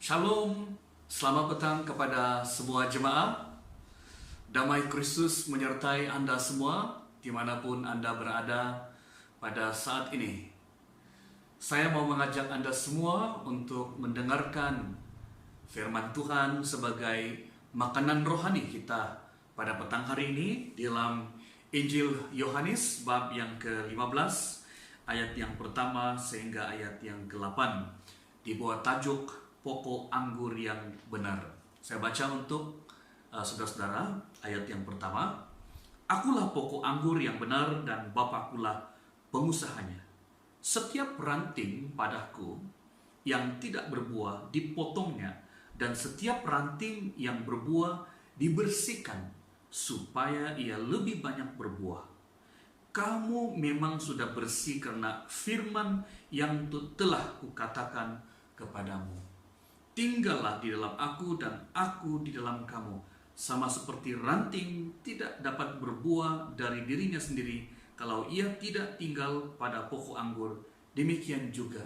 Shalom, selamat petang kepada semua jemaat. Damai Kristus menyertai Anda semua, dimanapun Anda berada pada saat ini. Saya mau mengajak Anda semua untuk mendengarkan firman Tuhan sebagai makanan rohani kita pada petang hari ini dalam Injil Yohanes bab yang ke-15 ayat yang pertama sehingga ayat yang ke-8 di bawah tajuk pokok anggur yang benar. Saya baca untuk saudara-saudara ayat yang pertama. Akulah pokok anggur yang benar dan Bapakulah pengusahanya. Setiap ranting padaku yang tidak berbuah dipotongnya, dan setiap ranting yang berbuah dibersihkan supaya ia lebih banyak berbuah. Kamu memang sudah bersih karena firman yang telah kukatakan kepadamu. Tinggallah di dalam aku dan aku di dalam kamu. Sama seperti ranting tidak dapat berbuah dari dirinya sendiri kalau ia tidak tinggal pada pokok anggur, demikian juga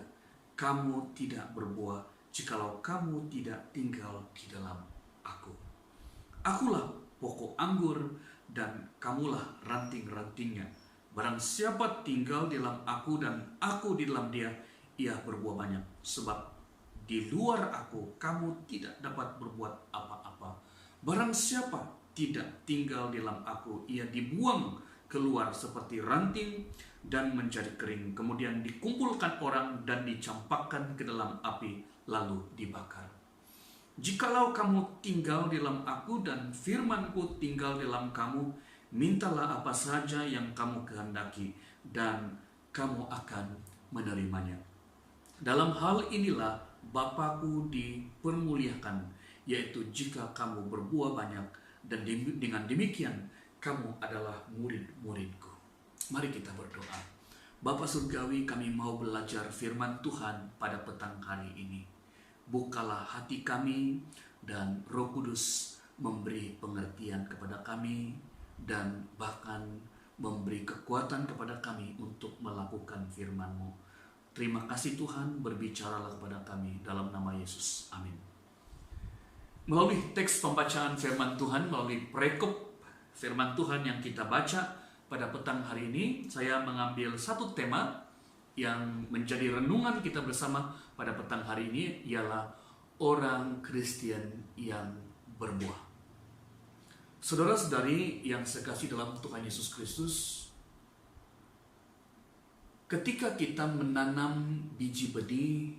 kamu tidak berbuah jikalau kamu tidak tinggal di dalam aku. Akulah pokok anggur dan kamulah ranting-rantingnya. Barang siapa tinggal di dalam aku dan aku di dalam dia, ia berbuah banyak. Sebab di luar aku kamu tidak dapat berbuat apa-apa. Barang siapa tidak tinggal di dalam aku, ia dibuang keluar seperti ranting dan menjadi kering. Kemudian dikumpulkan orang dan dicampakkan ke dalam api, lalu dibakar. Jikalau kamu tinggal di dalam aku dan firmanku tinggal di dalam kamu, mintalah apa saja yang kamu kehendaki dan kamu akan menerimanya. Dalam hal inilah Bapakku dipermuliakan, yaitu jika kamu berbuah banyak, dan dengan demikian kamu adalah murid-muridku. Mari kita berdoa. Bapa Surgawi, kami mau belajar firman Tuhan pada petang hari ini. Bukalah hati kami dan Roh Kudus memberi pengertian kepada kami dan bahkan memberi kekuatan kepada kami untuk melakukan firman-Mu. Terima kasih Tuhan, berbicaralah kepada kami dalam nama Yesus. Amin. Melalui teks pembacaan firman Tuhan, melalui perekop firman Tuhan yang kita baca pada petang hari ini, saya mengambil satu tema yang menjadi renungan kita bersama pada petang hari ini, ialah orang Kristen yang berbuah. Saudara-saudari yang sekasih dalam Tuhan Yesus Kristus, ketika kita menanam biji benih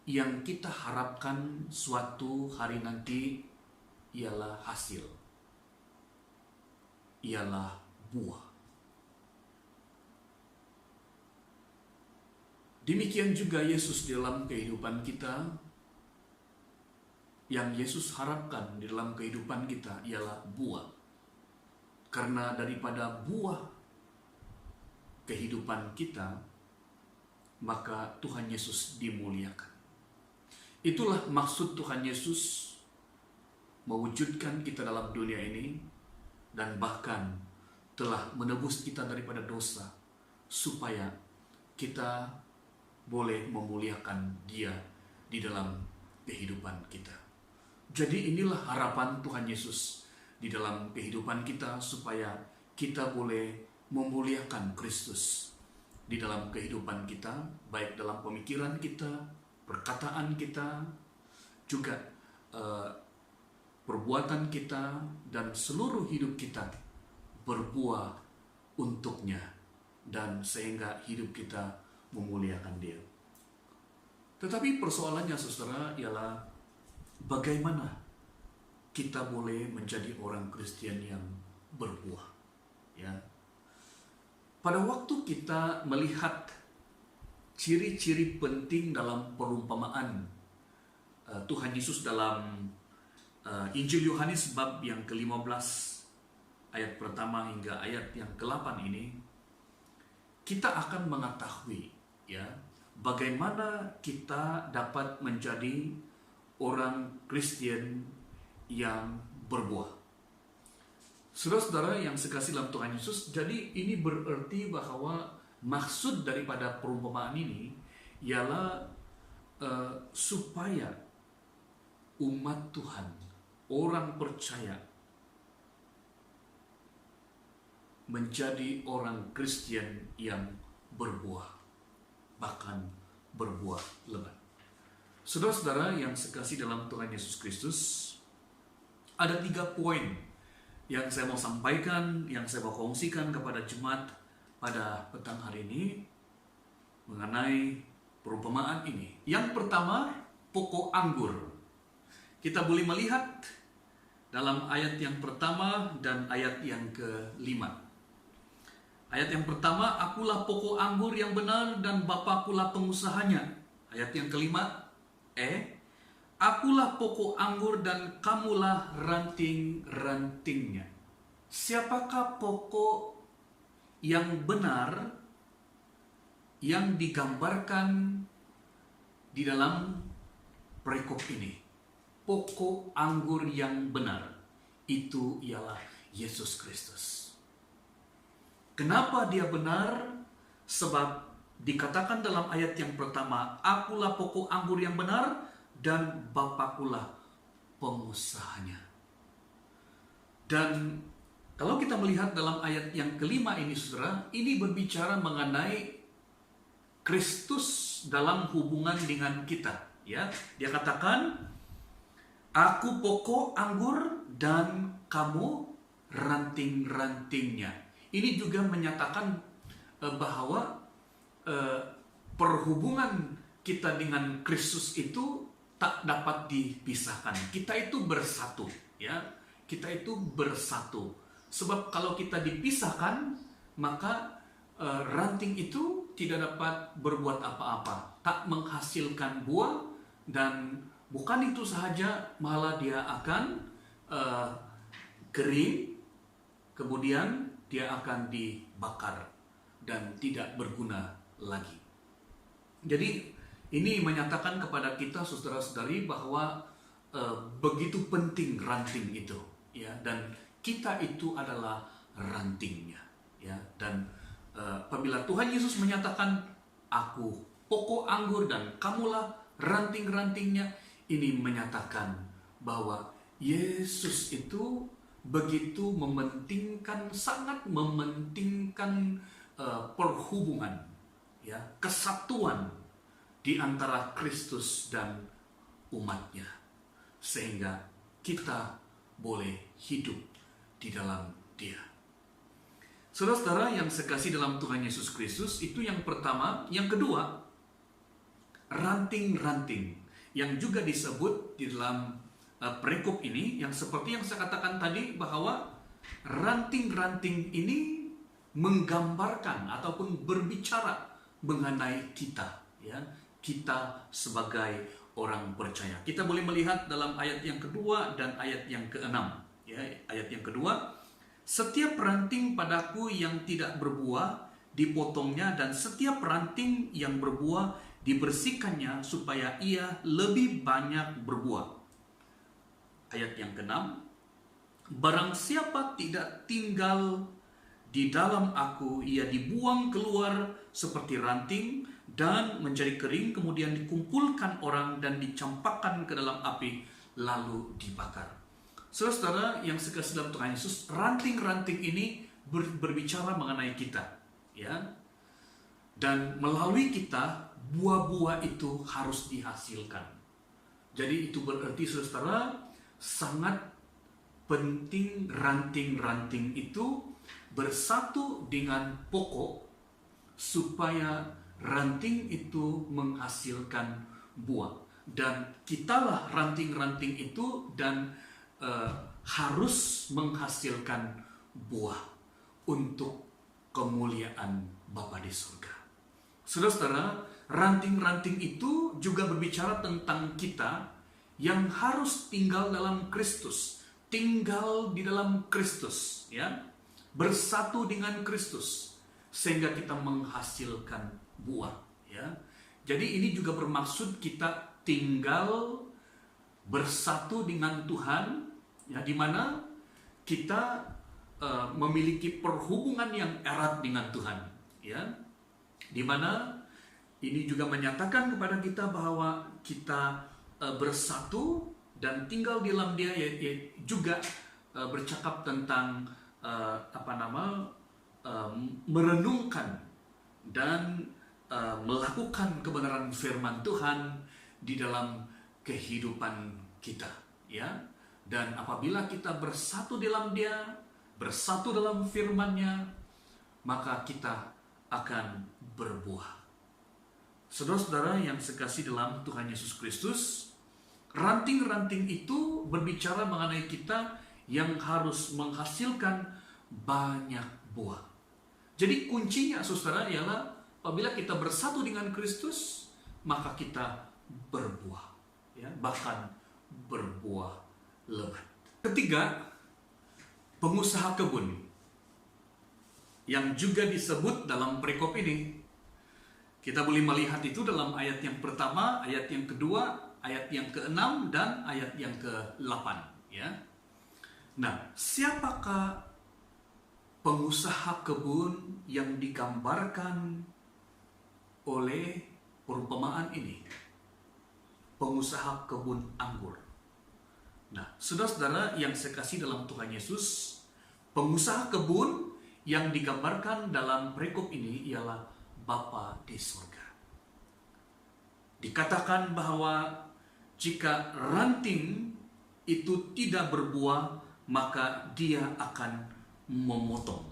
yang kita harapkan suatu hari nanti ialah hasil, ialah buah. Demikian juga Yesus di dalam kehidupan kita, yang Yesus harapkan di dalam kehidupan kita ialah buah. Karena daripada buah kehidupan kita, maka Tuhan Yesus dimuliakan. Itulah maksud Tuhan Yesus mewujudkan kita dalam dunia ini dan bahkan telah menebus kita daripada dosa supaya kita boleh memuliakan Dia di dalam kehidupan kita. Jadi inilah harapan Tuhan Yesus di dalam kehidupan kita supaya kita boleh memuliakan Kristus di dalam kehidupan kita, baik dalam pemikiran kita, perkataan kita, juga perbuatan kita, dan seluruh hidup kita berbuah untuknya, dan sehingga hidup kita memuliakan Dia. Tetapi persoalannya saudara ialah bagaimana kita boleh menjadi orang Kristen yang berbuah, ya. Pada waktu kita melihat ciri-ciri penting dalam perumpamaan Tuhan Yesus dalam Injil Yohanes bab yang ke-15 ayat pertama hingga ayat yang ke-8 ini, kita akan mengetahui ya bagaimana kita dapat menjadi orang Kristen yang berbuah. Saudara-saudara yang sekasih dalam Tuhan Yesus, jadi ini berarti bahwa maksud daripada perumpamaan ini ialah supaya umat Tuhan, orang percaya menjadi orang Kristen yang berbuah, bahkan berbuah lebat. Saudara-saudara yang sekasih dalam Tuhan Yesus Kristus, ada 3 poin yang saya mau sampaikan, yang saya mau kongsikan kepada jemaat pada petang hari ini mengenai perumpamaan ini. Yang pertama, pokok anggur. Kita boleh melihat dalam ayat yang pertama dan ayat yang ke-5. Ayat yang pertama, akulah pokok anggur yang benar dan Bapakulah pengusahanya. Ayat yang ke-5, akulah pokok anggur dan kamulah ranting-rantingnya. Siapakah pokok yang benar yang digambarkan di dalam perikop ini? Pokok anggur yang benar itu ialah Yesus Kristus. Kenapa dia benar? Sebab dikatakan dalam ayat yang pertama, akulah pokok anggur yang benar dan Bapakulah pengusahanya. Dan kalau kita melihat dalam ayat yang kelima ini, saudara, ini berbicara mengenai Kristus dalam hubungan dengan kita. Ya, dia katakan, aku pokok anggur dan kamu ranting-rantingnya. Ini juga menyatakan bahwa perhubungan kita dengan Kristus itu tak dapat dipisahkan. Kita itu bersatu, ya. Kita itu bersatu. Sebab kalau kita dipisahkan, maka ranting itu tidak dapat berbuat apa-apa, tak menghasilkan buah, dan bukan itu sahaja, malah dia akan kering, kemudian dia akan dibakar dan tidak berguna lagi. Jadi ini menyatakan kepada kita, saudara-saudari, bahwa begitu penting ranting itu, ya, dan kita itu adalah rantingnya, ya. Dan apabila Tuhan Yesus menyatakan, aku pokok anggur dan kamulah ranting-rantingnya, ini menyatakan bahwa Yesus itu begitu mementingkan, sangat mementingkan perhubungan, ya, kesatuan di antara Kristus dan umatnya, sehingga kita boleh hidup di dalam Dia. Saudara-saudara yang sekasih dalam Tuhan Yesus Kristus, itu yang pertama. Yang kedua, ranting-ranting yang juga disebut di dalam perikop ini, yang seperti yang saya katakan tadi, bahwa ranting-ranting ini menggambarkan ataupun berbicara mengenai kita, ya, kita sebagai orang percaya. Kita boleh melihat dalam ayat yang kedua dan ayat yang keenam, ya. Ayat yang kedua, setiap ranting padaku yang tidak berbuah dipotongnya, dan setiap ranting yang berbuah dibersihkannya supaya ia lebih banyak berbuah. Ayat yang keenam, barang siapa tidak tinggal di dalam aku, ia dibuang keluar seperti ranting dan menjadi kering, kemudian dikumpulkan orang dan dicampakkan ke dalam api, lalu dibakar. Saudara-saudara yang sekasih dalam Tuhan Yesus, ranting-ranting ini berbicara mengenai kita, ya. Dan melalui kita, buah-buah itu harus dihasilkan. Jadi itu berarti, saudara, sangat penting ranting-ranting itu bersatu dengan pokok, supaya ranting itu menghasilkan buah. Dan kitalah ranting-ranting itu, dan harus menghasilkan buah untuk kemuliaan Bapa di surga. Saudara-saudara, ranting-ranting itu juga berbicara tentang kita yang harus tinggal dalam Kristus, tinggal di dalam Kristus, ya, bersatu dengan Kristus, sehingga kita menghasilkan buah, ya. Jadi ini juga bermaksud kita tinggal bersatu dengan Tuhan, ya, di mana kita memiliki perhubungan yang erat dengan Tuhan, ya, di mana ini juga menyatakan kepada kita bahwa kita bersatu dan tinggal di dalam Dia juga bercakap tentang merenungkan dan melakukan kebenaran firman Tuhan di dalam kehidupan kita, ya. Dan apabila kita bersatu dalam Dia, bersatu dalam firman-Nya, maka kita akan berbuah. Saudara-saudara yang sekasih dalam Tuhan Yesus Kristus, ranting-ranting itu berbicara mengenai kita yang harus menghasilkan banyak buah. Jadi kuncinya, saudara, ialah apabila kita bersatu dengan Kristus, maka kita berbuah, ya, bahkan berbuah lebat. Ketiga, pengusaha kebun yang juga disebut dalam perikop ini. Kita boleh melihat itu dalam ayat yang pertama, ayat yang kedua, ayat yang ke-6, dan ayat yang ke-8. Ya. Nah, siapakah pengusaha kebun yang digambarkan oleh perumpamaan ini? Pengusaha kebun anggur. Nah, saudara-saudara yang sekasih dalam Tuhan Yesus, pengusaha kebun yang digambarkan dalam perikop ini ialah Bapa di surga. Dikatakan bahwa jika ranting itu tidak berbuah, maka dia akan memotong,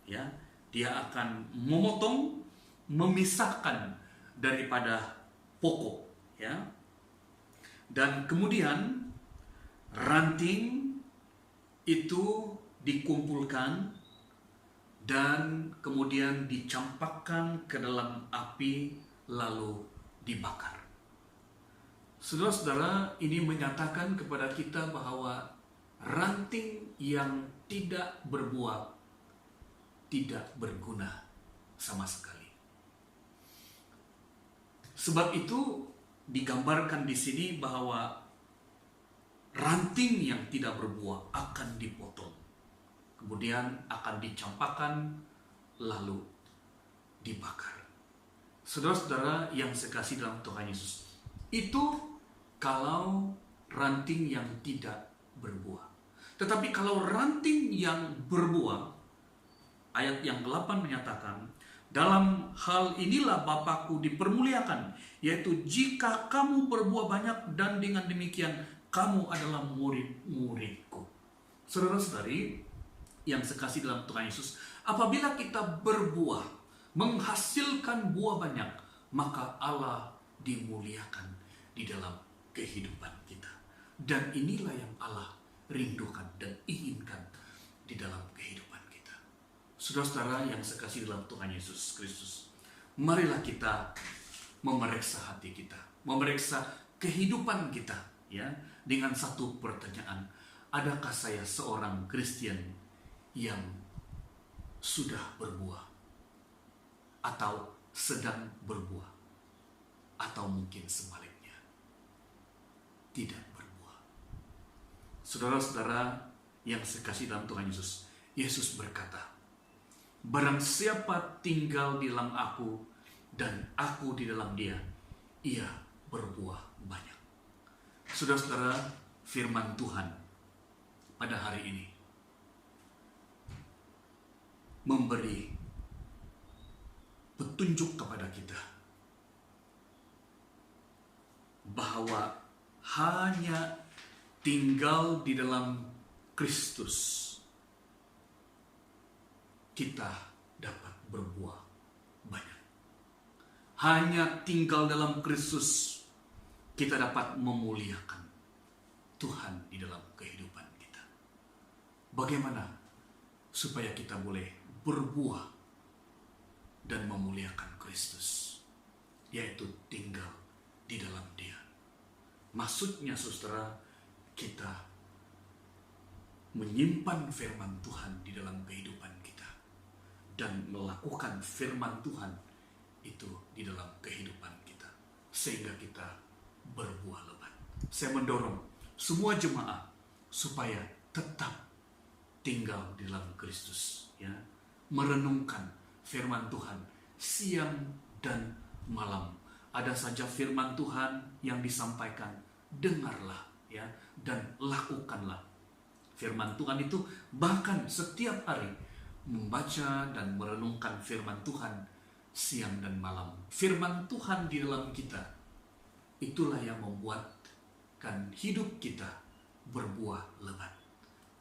ya. Dia akan memotong, memisahkan daripada pokok, ya. Dan kemudian ranting itu dikumpulkan dan kemudian dicampakkan ke dalam api lalu dibakar. Saudara-saudara, ini menyatakan kepada kita bahwa ranting yang tidak berbuah tidak berguna sama sekali. Sebab itu digambarkan di sini bahwa ranting yang tidak berbuah akan dipotong, kemudian akan dicampakkan lalu dibakar. Saudara-saudara yang sekasih dalam Tuhan Yesus, itu kalau ranting yang tidak berbuah. Tetapi kalau ranting yang berbuah, ayat yang ke-8 menyatakan, dalam hal inilah Bapakku dipermuliakan, yaitu jika kamu berbuah banyak dan dengan demikian kamu adalah murid-muridku. Saudara-saudari yang sekasih dalam Tuhan Yesus, apabila kita berbuah, menghasilkan buah banyak, maka Allah dimuliakan di dalam kehidupan kita. Dan inilah yang Allah rindukan dan inginkan di dalam kehidupan kita. Saudara-saudara yang sekasih dalam Tuhan Yesus Kristus, marilah kita memeriksa hati kita, memeriksa kehidupan kita, ya, dengan satu pertanyaan: adakah saya seorang Kristen yang sudah berbuah, atau sedang berbuah, atau mungkin sebaliknya tidak berbuah? Saudara-saudara yang sekasih dalam Tuhan Yesus, Yesus berkata, barang siapa tinggal di dalam aku dan aku di dalam dia, ia berbuah banyak. Saudara-saudara, firman Tuhan pada hari ini memberi petunjuk kepada kita bahwa hanya tinggal di dalam Kristus kita dapat berbuah banyak. Hanya tinggal dalam Kristus kita dapat memuliakan Tuhan di dalam kehidupan kita. Bagaimana supaya kita boleh berbuah dan memuliakan Kristus, yaitu tinggal di dalam Dia? Maksudnya, saudara, kita menyimpan firman Tuhan di dalam kehidupan kita dan melakukan firman Tuhan itu di dalam kehidupan kita sehingga kita berbuah lebat. Saya mendorong semua jemaat supaya tetap tinggal di dalam Kristus, ya, merenungkan firman Tuhan siang dan malam. Ada saja firman Tuhan yang disampaikan, dengarlah, ya, dan lakukanlah. Firman Tuhan itu bahkan setiap hari membaca dan merenungkan firman Tuhan siang dan malam. Firman Tuhan di dalam kita, itulah yang membuatkan hidup kita berbuah lebat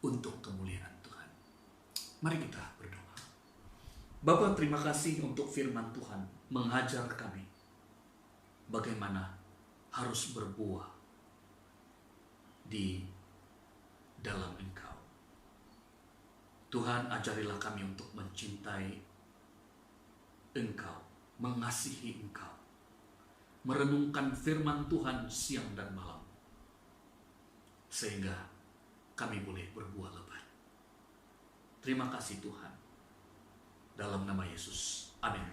untuk kemuliaan Tuhan. Mari kita berdoa. Bapa, terima kasih untuk firman Tuhan mengajar kami bagaimana harus berbuah di dalam Engkau. Tuhan, ajarilah kami untuk mencintai Engkau, mengasihi Engkau, merenungkan firman Tuhan siang dan malam, sehingga kami boleh berbuah lebat. Terima kasih Tuhan. Dalam nama Yesus. Amin.